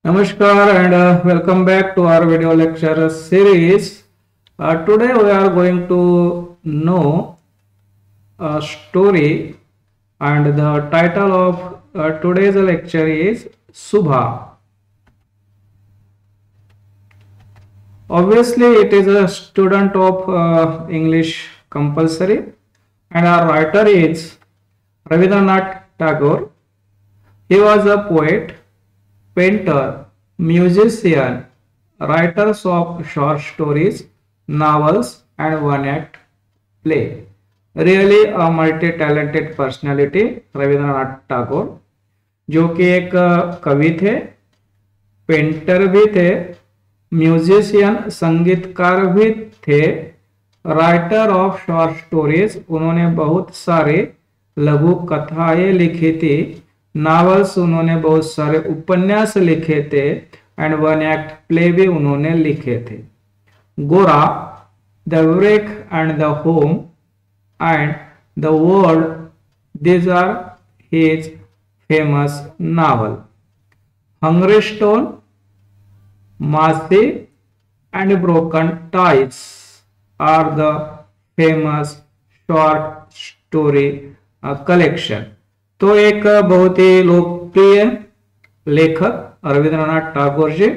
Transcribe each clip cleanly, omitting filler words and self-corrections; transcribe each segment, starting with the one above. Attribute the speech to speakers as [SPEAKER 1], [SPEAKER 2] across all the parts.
[SPEAKER 1] Namaskar and welcome back to our video lecture series. Today we are going to know a story, and the title of today's lecture is Subha. Obviously it is a student of English compulsory, and our writer is Rabindranath Tagore. He was a poet, painter, musician, writers of short stories, novels, and one-act play. Really a multi-talented personality, Rabindranath Tagore, जो कि एक कवि थे, painter भी थे, musician संगीतकार भी थे, राइटर ऑफ शॉर्ट स्टोरीज, उन्होंने बहुत सारे लघु कथाएं लिखी थी, नॉवेल्स उन्होंने बहुत सारे उपन्यास लिखे थे, एंड वन एक्ट प्ले भी उन्होंने लिखे थे। Gora, the wreck and the home and the world, these are his famous novel. Hungry stones, Mashi and broken ties are the famous short story collection. तो एक बहुत ही लोकप्रिय लेखक रविंद्रनाथ टैगोर जी,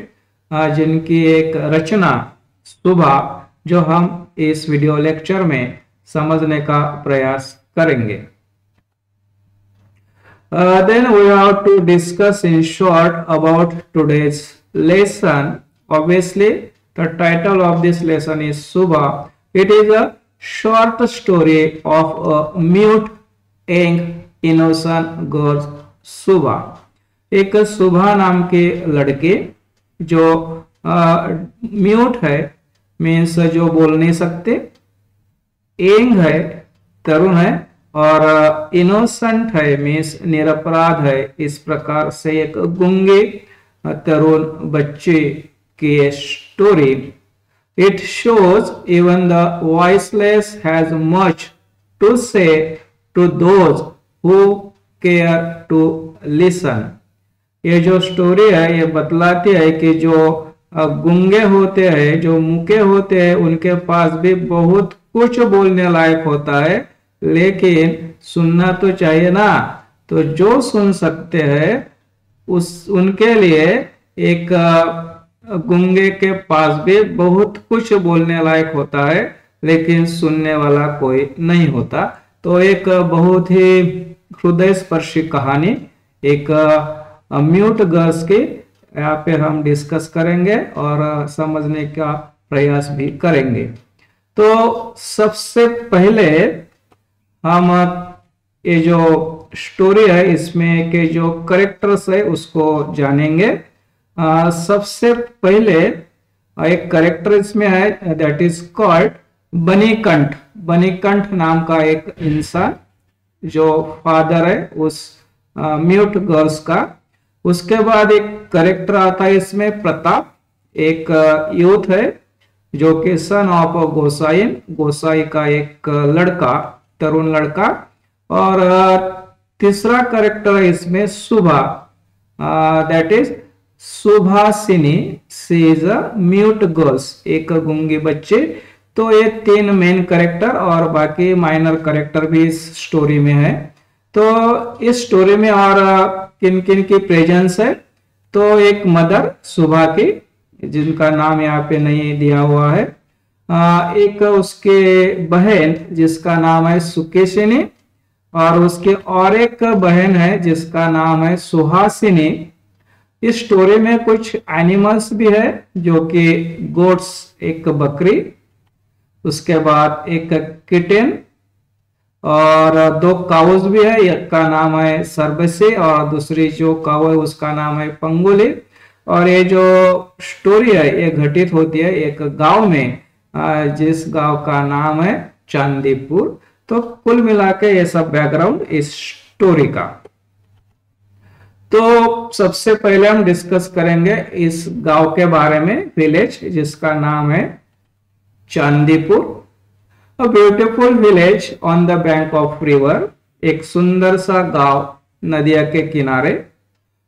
[SPEAKER 1] जिनकी एक रचना सुबह, जो हम इस वीडियो लेक्चर में समझने का प्रयास करेंगे। Then we have to discuss in short about today's lesson. Obviously the title of this lesson is Subha. It is a short story of a mute young innocent girl सुबा। एक सुबह नाम के लड़के जो म्यूट है, मीन्स जो बोल नहीं सकते, एंग है, तरुण है, और इनोसेंट है, मीन्स निरपराध है। इस प्रकार से एक गूंगे तरुण बच्चे की story. It shows even the voiceless has much to say to those who care to listen। ये जो स्टोरी है ये बतलाती है कि जो गूंगे होते हैं, जो मूके होते हैं, उनके पास भी बहुत कुछ बोलने लायक होता है, लेकिन सुनना तो चाहिए ना। तो जो सुन सकते हैं उनके लिए एक गूंगे के पास भी बहुत कुछ बोलने लायक होता है, लेकिन सुनने वाला कोई नहीं होता। तो एक बहुत ही हृदय स्पर्शी कहानी एक म्यूट गर्ल्स की यहाँ पे हम डिस्कस करेंगे और समझने का प्रयास भी करेंगे। तो सबसे पहले हम ये जो स्टोरी है इसमें के जो कैरेक्टर्स है उसको जानेंगे। सबसे पहले एक कैरेक्टर इसमें है, दैट इज कॉल्ड बनीकंठ। बनीकंठ नाम का एक इंसान जो फादर है उस म्यूट गर्ल्स का। उसके बाद एक कैरेक्टर आता है इसमें प्रताप, एक यूथ है जो कि सन ऑफ गोसाइन, गोसाई का एक लड़का, तरुण लड़का। और तीसरा कैरेक्टर है इसमें Subha, that is Subhashini, she is a mute girls, एक गूंगी बच्चे। तो ये तीन मेन कैरेक्टर और बाकी माइनर कैरेक्टर भी इस स्टोरी में है। तो इस स्टोरी में और किन किन की प्रेजेंस है, तो एक मदर सुबह की, जिनका नाम यहाँ पे नहीं दिया हुआ है, एक उसके बहन जिसका नाम है सुकेशिनी, और उसके और एक बहन है जिसका नाम है सुहासिनी। इस स्टोरी में कुछ एनिमल्स भी है जो कि गोट्स, एक बकरी, उसके बाद एक किटेन, और दो काउज भी है, एक का नाम है सरबसी और दूसरी जो काउ है उसका नाम है पंगुली। और ये जो स्टोरी है ये घटित होती है एक गांव में, जिस गांव का नाम है चांदीपुर। तो कुल मिला के ये सब बैकग्राउंड इस स्टोरी का। तो सबसे पहले हम डिस्कस करेंगे इस गांव के बारे में, विलेज जिसका नाम है Chandipur. A beautiful village on the bank of river, एक सुंदर सा गांव नदिया के किनारे।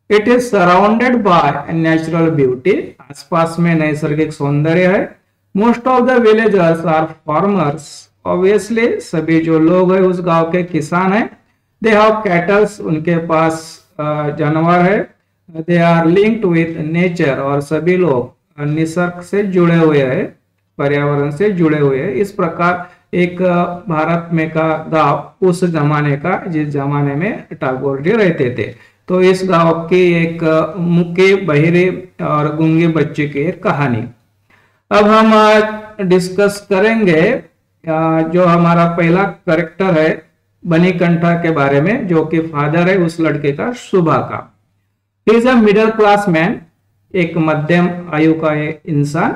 [SPEAKER 1] It is surrounded by natural beauty, आसपास में नैसर्गिक सौंदर्य है। Most of the villagers are farmers, obviously सभी जो लोग हैं उस गांव के किसान हैं। दे हैव कैटल्स, उनके पास जानवर है। They are linked with nature, और सभी लोग निसर्ग से जुड़े हुए हैं, पर्यावरण से जुड़े हुए हैं। इस प्रकार एक भारत में का गांव उस जमाने का, जिस जमाने में टैगोर जी रहते थे। तो इस गांव की एक मूके, बहिरे और गूंगे बच्चे की एक कहानी। अब हम डिस्कस करेंगे जो हमारा पहला कैरेक्टर है बनीकंठा के बारे में, जो कि फादर है उस लड़के का, सुभा का। He is a middle class man, एक मध्यम आयु का इंसान।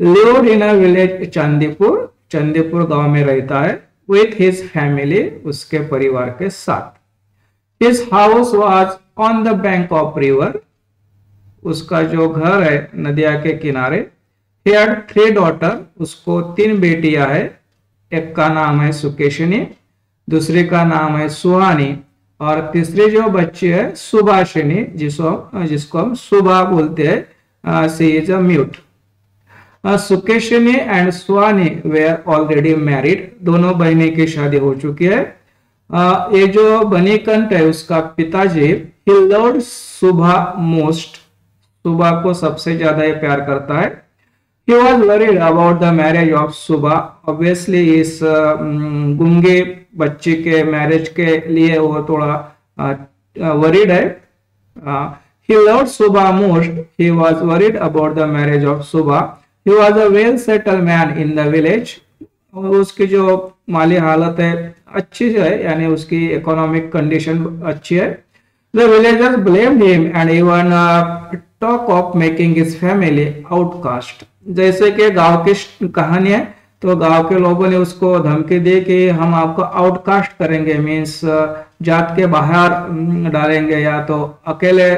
[SPEAKER 1] Lived in a village Chandipur, Chandipur गांव में रहता है। विथ हिज फैमिली, उसके परिवार के साथ। His house was on the bank of river, उसका जो घर है नदिया के किनारे। ही हैड 3 डॉटर, उसको 3 बेटियां है। एक का नाम है सुकेशिनी, दूसरी का नाम है सुहानी, और तीसरी जो बच्ची है सुभाषिनी, जिसको हम सुभा बोलते हैं। She is a mute. Sukeshini and Suhani were already married, दोनों बहनें की शादी हो चुकी है। ये जो बनीकंठ है उसका पिताजी, ही लव्ड सुभा मोस्ट, सुभा को सबसे ज्यादा ये प्यार करता है। He was worried about the marriage of Subha. Obviously, इस गूंगे बच्चे के मैरिज के लिए वो थोड़ा worried है। He loved Subha most. He was worried about the marriage of Subha. He was a well-settled man in the village. उसकी जो माली हालत है अच्छी है, यानी उसकी इकोनॉमिक कंडीशन अच्छी है। The villagers blamed him and even talk of making his family outcast. जैसे कि गांव की कहानी है, तो गांव के लोगों ने उसको धमकी दी कि हम आपको आउटकास्ट करेंगे, मीन्स जात के बाहर डालेंगे या तो अकेले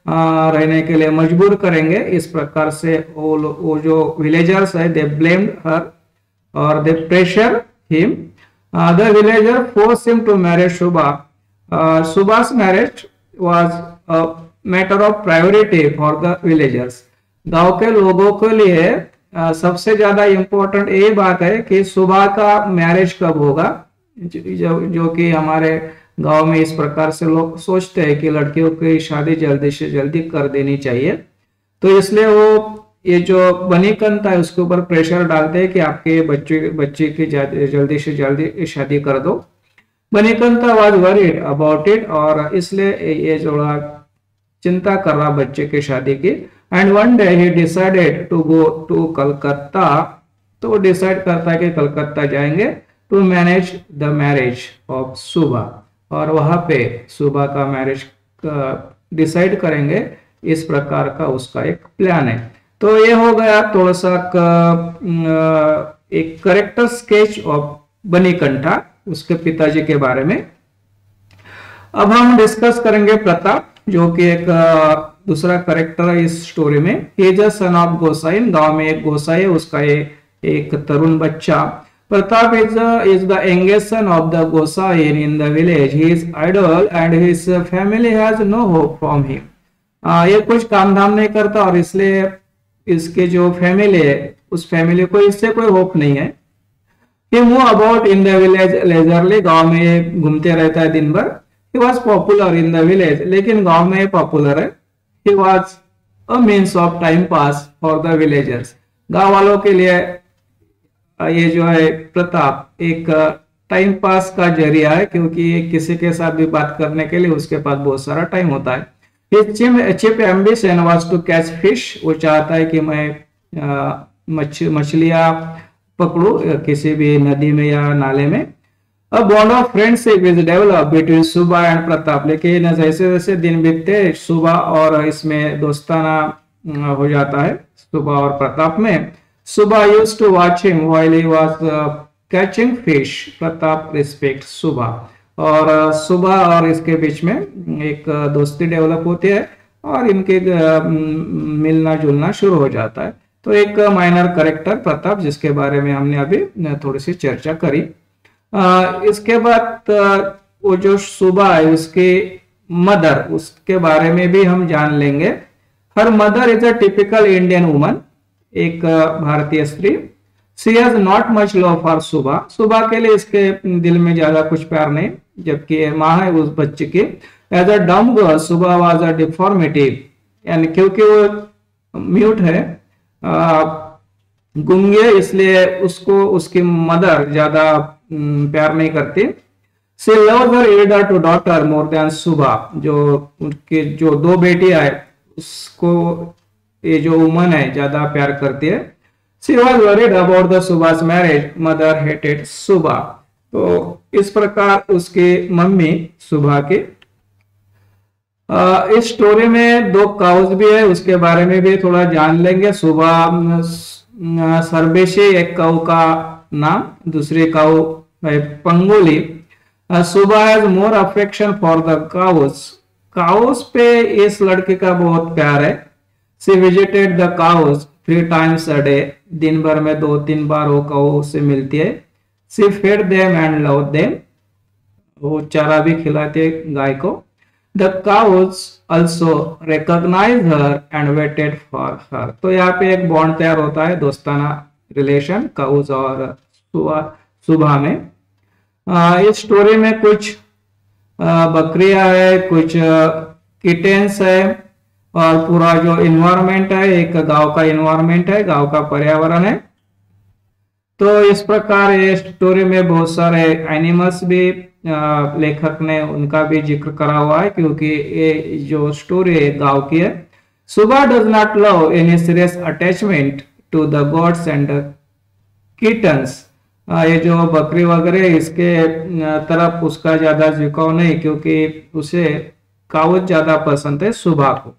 [SPEAKER 1] रहने के लिए मजबूर करेंगे। इस प्रकार से वो जो विलेजर्स है, दे ब्लेम्ड हर और they pressure him. The villager force him to marry Shubha. Shubha's marriage was a matter of priority for the villagers. गांव के लोगों के लिए सबसे ज्यादा इम्पोर्टेंट ये बात है कि सुबह का मैरिज कब होगा, जो कि हमारे गांव में इस प्रकार से लोग सोचते हैं कि लड़कियों की शादी जल्दी से जल्दी कर देनी चाहिए। तो इसलिए वो ये जो बनीकंठ है उसके ऊपर प्रेशर डालते हैं कि आपके बच्चे की जल्दी से जल्दी शादी कर दो। बनीकंठ वाज वरीड अबाउट इट, और इसलिए ये थोड़ा चिंता कर रहा बच्चे की शादी की। And one day he decided to go to Calcutta, तो डिसाइड करता है कि कलकत्ता जाएंगे to manage the marriage of Subha, और वहां पे सुभा का मैरिज डिसाइड करेंगे। इस प्रकार का उसका एक प्लान है। तो ये हो गया थोड़ा सा एक करेक्टर स्केच ऑफ बनीकंठा, उसके पिताजी के बारे में। अब हम डिस्कस करेंगे प्रताप, जो कि एक दूसरा करेक्टर है इस स्टोरी में। He is a son of गोसाई, गांव में एक गोसाई है, उसका एक तरुण बच्चा। Pratap is the youngest son of the Gosai in the village. He is idle and his family has no hope from him. ये कुछ काम धाम नहीं करता, और इसलिए इसके जो फैमिली है उस फैमिली को इससे कोई होप नहीं है। He move about in the village leisurely, गांव में घूमते रहता है दिन भर। He was popular in the village, लेकिन गांव में पॉपुलर है। He was a means of time pass for the villagers. गांव वालों के लिए ये जो है प्रताप एक टाइम पास का जरिया है, क्योंकि किसी के साथ भी बात करने के लिए उसके पास बहुत सारा टाइम होता है। His chief ambition was to catch fish. वो चाहता है कि मैं मछलियां पकड़ू किसी भी नदी में या नाले में। A bond of friendship is developed between सुबा एंड प्रताप, लेकिन जैसे जैसे दिन बीतते सुबा और इसमें दोस्ताना हो जाता है सुबा और प्रताप में। सुबा used to watch him while he was catching fish. Pratap respect सुबा, और सुबह और इसके बीच में एक दोस्ती डेवलप होती है और इनके मिलना जुलना शुरू हो जाता है। तो एक माइनर कैरेक्टर प्रताप, जिसके बारे में हमने अभी थोड़ी सी चर्चा करी। इसके बाद वो जो सुबह है उसके मदर, उसके बारे में भी हम जान लेंगे। Her mother is a typical Indian woman, एक भारतीय स्त्री। She has not much love for सुबह, सुबह के लिए इसके दिल में ज्यादा कुछ प्यार नहीं, जबकि माँ है उस बच्चे की। एज अ डम गर्ल सुबह वाज अ डिफॉर्मिटी, यानी क्योंकि वो म्यूट है, गूंगी है, इसलिए उसको उसकी मदर ज्यादा प्यार नहीं करती। She loves her elder to daughter more than Subha, जो उनके जो दो बेटियां है उसको ये जो वुमन है ज्यादा प्यार करती है। She was worried about the सुबह मैरिज, मदर हेटेड सुबह। तो इस प्रकार उसकी मम्मी सुबह की। इस स्टोरी में दो काउज भी है, उसके बारे में भी थोड़ा जान लेंगे। सुबह सरबेशी एक काऊ का नाम, दूसरी काऊ है Pangoli. Subha has more affection for the cows, cows पे इस लड़के का बहुत प्यार है। She visited the cows 3 times a day, दिन भर में 2-3 बार वो काऊ से मिलती है। She fed them and love them, वो चारा भी खिलाते गाय को। The cows also recognize her and waited for her. तो यहाँ पे एक बॉन्ड तैयार होता है, दोस्ताना रिलेशन काउज और सुबह में। इस स्टोरी में कुछ बकरियां है, कुछ किटेंस है, और पूरा जो इन्वायरमेंट है एक गांव का इन्वायरमेंट है, गांव का पर्यावरण है। तो इस प्रकार ये स्टोरी में बहुत सारे एनिमल्स भी लेखक ने उनका भी जिक्र करा हुआ है, क्योंकि ये जो स्टोरी है गांव की है। Subha does not love any serious attachment to the goats and kittens, ये जो बकरी वगैरह इसके तरफ उसका ज्यादा झुकाव नहीं, क्योंकि उसे काउज ज्यादा पसंद है सुबह को।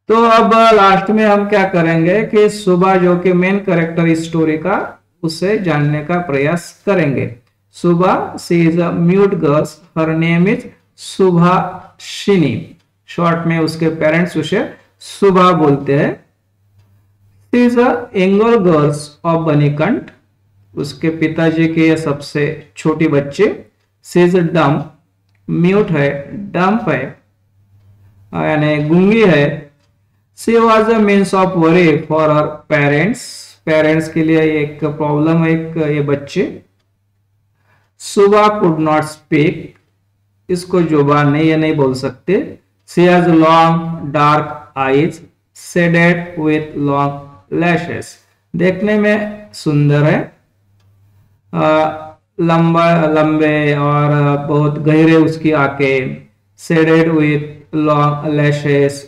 [SPEAKER 1] तो अब लास्ट में हम क्या करेंगे कि सुबह जो कि मेन कैरेक्टर इस स्टोरी का, उससे जानने का प्रयास करेंगे। Subah she is a mute girl, her name is Subhashini, short में उसके पेरेंट्स उसे सुबह बोलते हैं। She is a younger girls of Banikanth, उसके पिताजी की सबसे छोटी बच्ची। सी इज डम, म्यूट है, डम्प है, यानी गूंगी है। She was a means of worry for her parents, parents के लिए एक प्रॉब्लम है एक ये बच्चे। सुबह कुड नॉट स्पीक, इसको जुबान नहीं, ये नहीं बोल सकते। She has long dark eyes shaded with long lashes, देखने में सुंदर है, लंबे और बहुत गहरे उसकी आंखें, shaded with long lashes.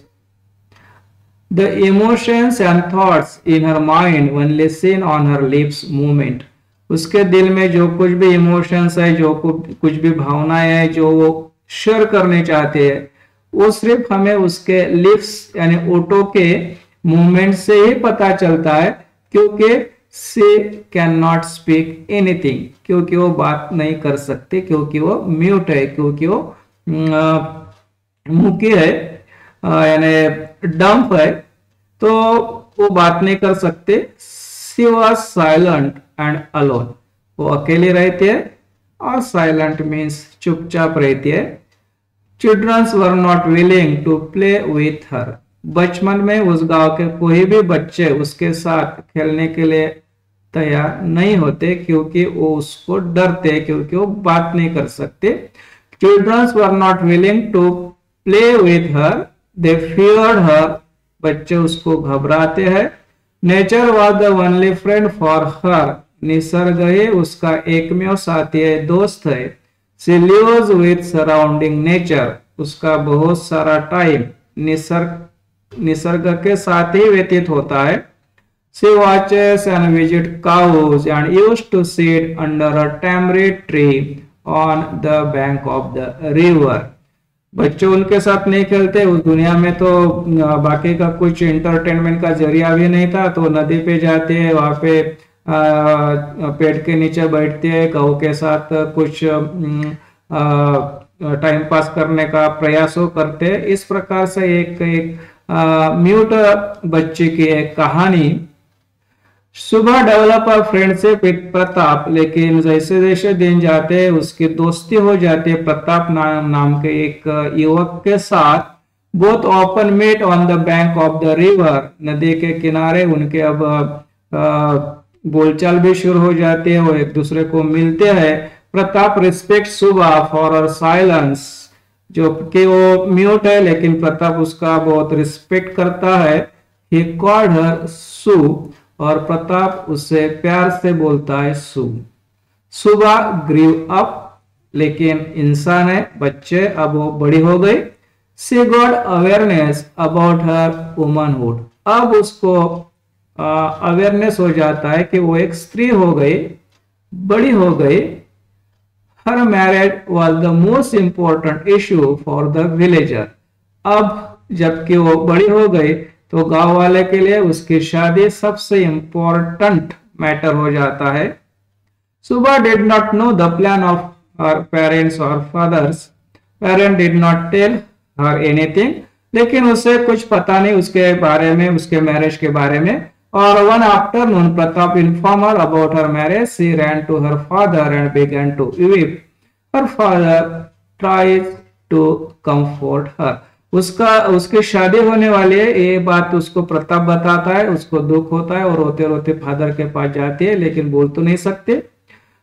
[SPEAKER 1] The emotions and thoughts in her mind only seen on her lips movement, उसके दिल में जो कुछ भी इमोशंस है, जो कुछ भी भावनाएं हैं जो वो शेयर करने चाहते हैं, वो सिर्फ हमें उसके लिप्स यानी ओठों के मूवमेंट से ही पता चलता है, क्योंकि she can not speak anything, क्योंकि वो बात नहीं कर सकते, क्योंकि वो म्यूट है, क्योंकि वो मूकी है, यानी डम्प है, तो वो बात नहीं कर सकते। She was silent and alone, वो अकेले रहती है, और साइलेंट मीन्स चुपचाप रहती है। Childrens were not willing to play with her, बचपन में उस गांव के कोई भी बच्चे उसके साथ खेलने के लिए तैयार नहीं होते, क्योंकि वो उसको डरते, क्योंकि वो बात नहीं कर सकते। Childrens were not willing to play with her, they feared her, बच्चे उसको घबराते हैं। Nature was the only friend for her, निसर्ग ही उसका एकमेव साथी है, दोस्त है। She lives with surrounding nature, उसका बहुत सारा टाइम निसर्ग के साथ ही व्यतीत होता है। She watches and visit cows and used to sit under a tamarind tree on the bank of the river, बच्चे उनके साथ नहीं खेलते उस दुनिया में, तो बाकी का कुछ इंटरटेनमेंट का जरिया भी नहीं था, तो नदी पे जाते हैं, वहां पे पेड़ के नीचे बैठते हैं, गौ के साथ कुछ टाइम पास करने का प्रयास करते हैं। इस प्रकार से एक म्यूट बच्चे की एक कहानी सुबह develop a friendship with Pratap, लेकिन जैसे जैसे दिन जाते उसकी दोस्ती हो जाती है प्रताप नाम के एक युवक के साथ। Both often meet on the bank of the river, नदी के किनारे उनके अब बोलचाल भी शुरू हो जाती है, वो एक दूसरे को मिलते हैं। प्रताप रिस्पेक्ट सुबह फॉर हर साइलेंस, जो कि वो म्यूट है लेकिन प्रताप उसका बहुत रिस्पेक्ट करता है। ही कॉल्ड हर सू, और प्रताप उससे प्यार से बोलता है सू। सुबह ग्रीव अप, लेकिन इंसान है, बच्चे, अब वो बड़ी हो गई। She got awareness about her womanhood, अब उसको अवेयरनेस हो जाता है कि वो एक स्त्री हो गई, बड़ी हो गई। हर marriage was the most important issue for the villager, अब जबकि वो बड़ी हो गई तो गांव वाले के लिए उसकी शादी सबसे इंपॉर्टेंट मैटर हो जाता है। Subha did not know the plan of her parents और fathers, parent did not tell her anything, लेकिन उसे कुछ पता नहीं उसके बारे में, उसके मैरिज के बारे में। और one afternoon Pratap inform her about her marriage, she ran to her father and began to weep. Her father tries to comfort her, उसकी शादी होने वाली है ये बात उसको प्रताप बताता है, उसको दुख होता है और रोते रोते फादर के पास जाती है, लेकिन बोल तो नहीं सकते।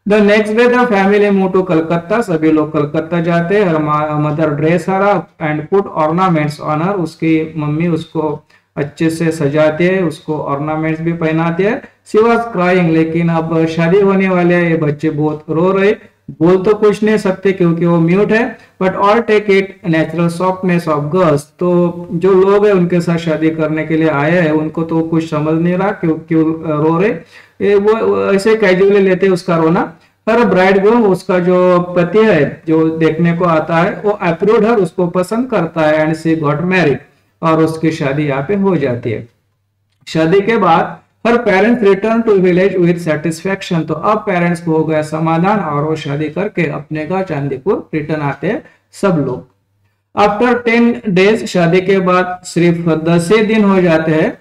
[SPEAKER 1] The next day the family move to Calcutta, सभी लोग कलकत्ता जाते हैं। Mother dress her up and put ornaments on her, उसकी मम्मी उसको अच्छे से सजाती है, उसको ऑर्नामेंट्स भी पहनाते हैं। शी वॉज क्राइंग, लेकिन अब शादी होने वाले है, ये बच्चे बहुत रो रहे, बोल तो कुछ नहीं सकते क्योंकि वो म्यूट है। But all take it natural softness of girls, तो जो लोग हैं उनके साथ शादी करने के लिए आए हैं उनको तो कुछ समझ नहीं रहा क्यों क्यों रो रहे, वो ऐसे कैजुअली लेते उसका रोना। हर ब्राइड ग्रूम, उसका जो पति है जो देखने को आता है, वो अप्रूव्ड हर, उसको पसंद करता है। एंड शी गॉट मैरिड, और उसकी शादी यहाँ पे हो जाती है। शादी के बाद her parents return to village with satisfaction, तो अब पेरेंट्स को हो गया समाधान और वो शादी करके अपने गांव चांदीपुर रिटर्न आते हैं सब लोग। आफ्टर 10 डेज, शादी के बाद सिर्फ 10 ही दिन हो जाते हैं।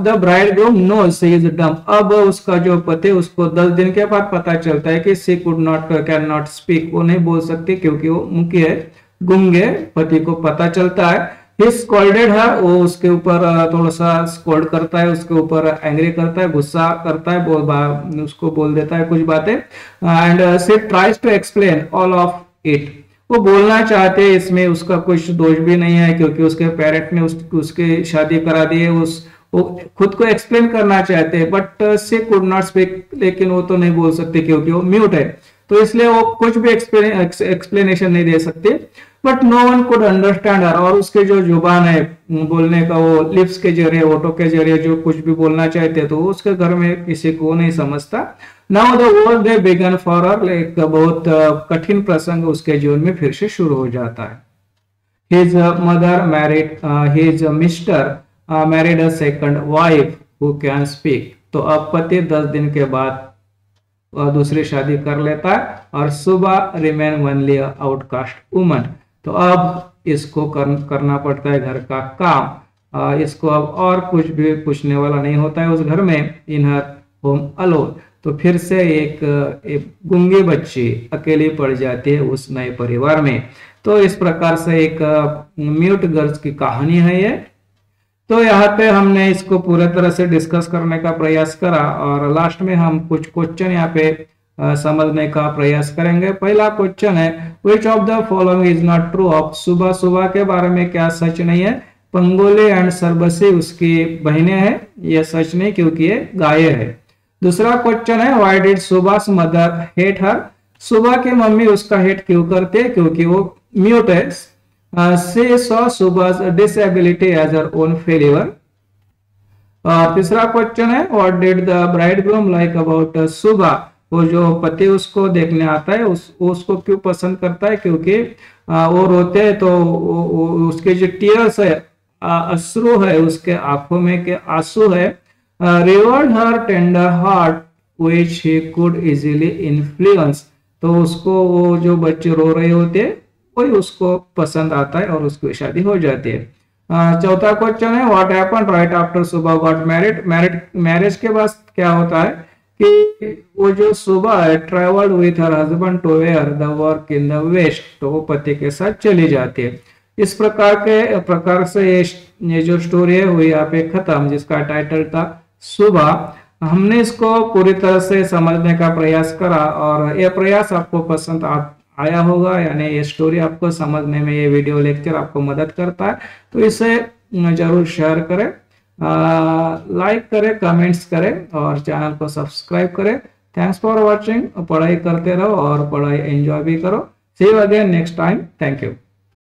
[SPEAKER 1] The bride groom know she is dumb, अब उसका जो पति उसको 10 दिन के बाद पता चलता है कि she could not can not speak, वो नहीं बोल सकती क्योंकि वो मुखी है, गूंगे। पति को पता चलता है। ही स्कॉल्डेड हर, वो उसके ऊपर थोड़ा सा स्कॉल्ड करता है, उसके ऊपर एंग्री करता है, गुस्सा करता है, उसको बोल देता है कुछ बातें। And she tries to explain all of it, वो बोलना चाहते हैं इसमें उसका कुछ दोष भी नहीं है क्योंकि उसके पेरेंट ने उसकी शादी करा दी है, वो खुद को एक्सप्लेन करना चाहते हैं। But she could not speak, लेकिन वो तो नहीं बोल सकते क्योंकि वो म्यूट है, तो इसलिए वो कुछ भी एक्सप्लेनेशन नहीं दे सकते। But no one could understand her, और उसके जो जुबान है बोलने का, वो लिप्स के जरिए, ओटो के जरिए जो कुछ भी बोलना चाहते तो उसके घर में किसी को नहीं समझता। Now the world day began for her, एक बहुत कठिन प्रसंग उसके जीवन में फिर से शुरू हो जाता है। His mother married, his mister married a second wife who can speak, तो अब पति 10 दिन के बाद दूसरी शादी कर लेता है। और सुबह रिमेन वनली आउटकास्ट वुमन, तो अब इसको करना पड़ता है घर का काम, इसको अब और कुछ भी पूछने वाला नहीं होता है उस घर में। इन हर होम अलोन, तो फिर से एक गूंगी बच्ची अकेली पड़ जाती है उस नए परिवार में। तो इस प्रकार से एक म्यूट गर्ल्स की कहानी है ये। तो यहाँ पे हमने इसको पूरे तरह से डिस्कस करने का प्रयास करा, और लास्ट में हम कुछ क्वेश्चन यहाँ पे समझने का प्रयास करेंगे। पहला क्वेश्चन है, which of the following is not true of सुबह, सुबह के बारे में क्या सच नहीं है। पंगोली एंड सरबसी उसकी बहनें हैं, ये सच नहीं क्योंकि ये गाय है। दूसरा क्वेश्चन है, व्हाई डिड सुबह मदर हेट हर, सुबह की मम्मी उसका हेट क्यों करते हैं क्योंकि वो म्यूट है। She saw Subha's disability as her own failure. तीसरा क्वेश्चन है, what did the bridegroom like about Subha, वो जो पति उसको देखने आता है उसको क्यों पसंद करता है क्योंकि वो रोते हैं तो उसके जो टीयर्स है, अश्रु है, उसके आंखों में के आंसू है। Reward her tender heart which he could easily influence, तो उसको वो जो बच्चे रो रहे होते वही उसको पसंद आता है और उसकी शादी हो जाती है। चौथा क्वेश्चन है व्हाट हैपेंड राइट आफ्टर सुबह गॉट मैरिड। मैरिज के बाद क्या होता है कि वो जो सुबह है travelled with her husband to where the work in the west, तो वो पति के साथ चली जाती है। इस प्रकार से ये जो स्टोरी है हुई यहाँ पे खत्म, जिसका टाइटल था सुबह। हमने इसको पूरी तरह से समझने का प्रयास करा और ये प्रयास आपको पसंद आया होगा, यानी ये स्टोरी आपको समझने में ये वीडियो लेक्चर आपको मदद करता है, तो इसे जरूर शेयर करें, लाइक करें, कमेंट्स करें और चैनल को सब्सक्राइब करें। Thanks for watching. पढ़ाई करते रहो और पढ़ाई एंजॉय भी करो। See you again next time. Thank you.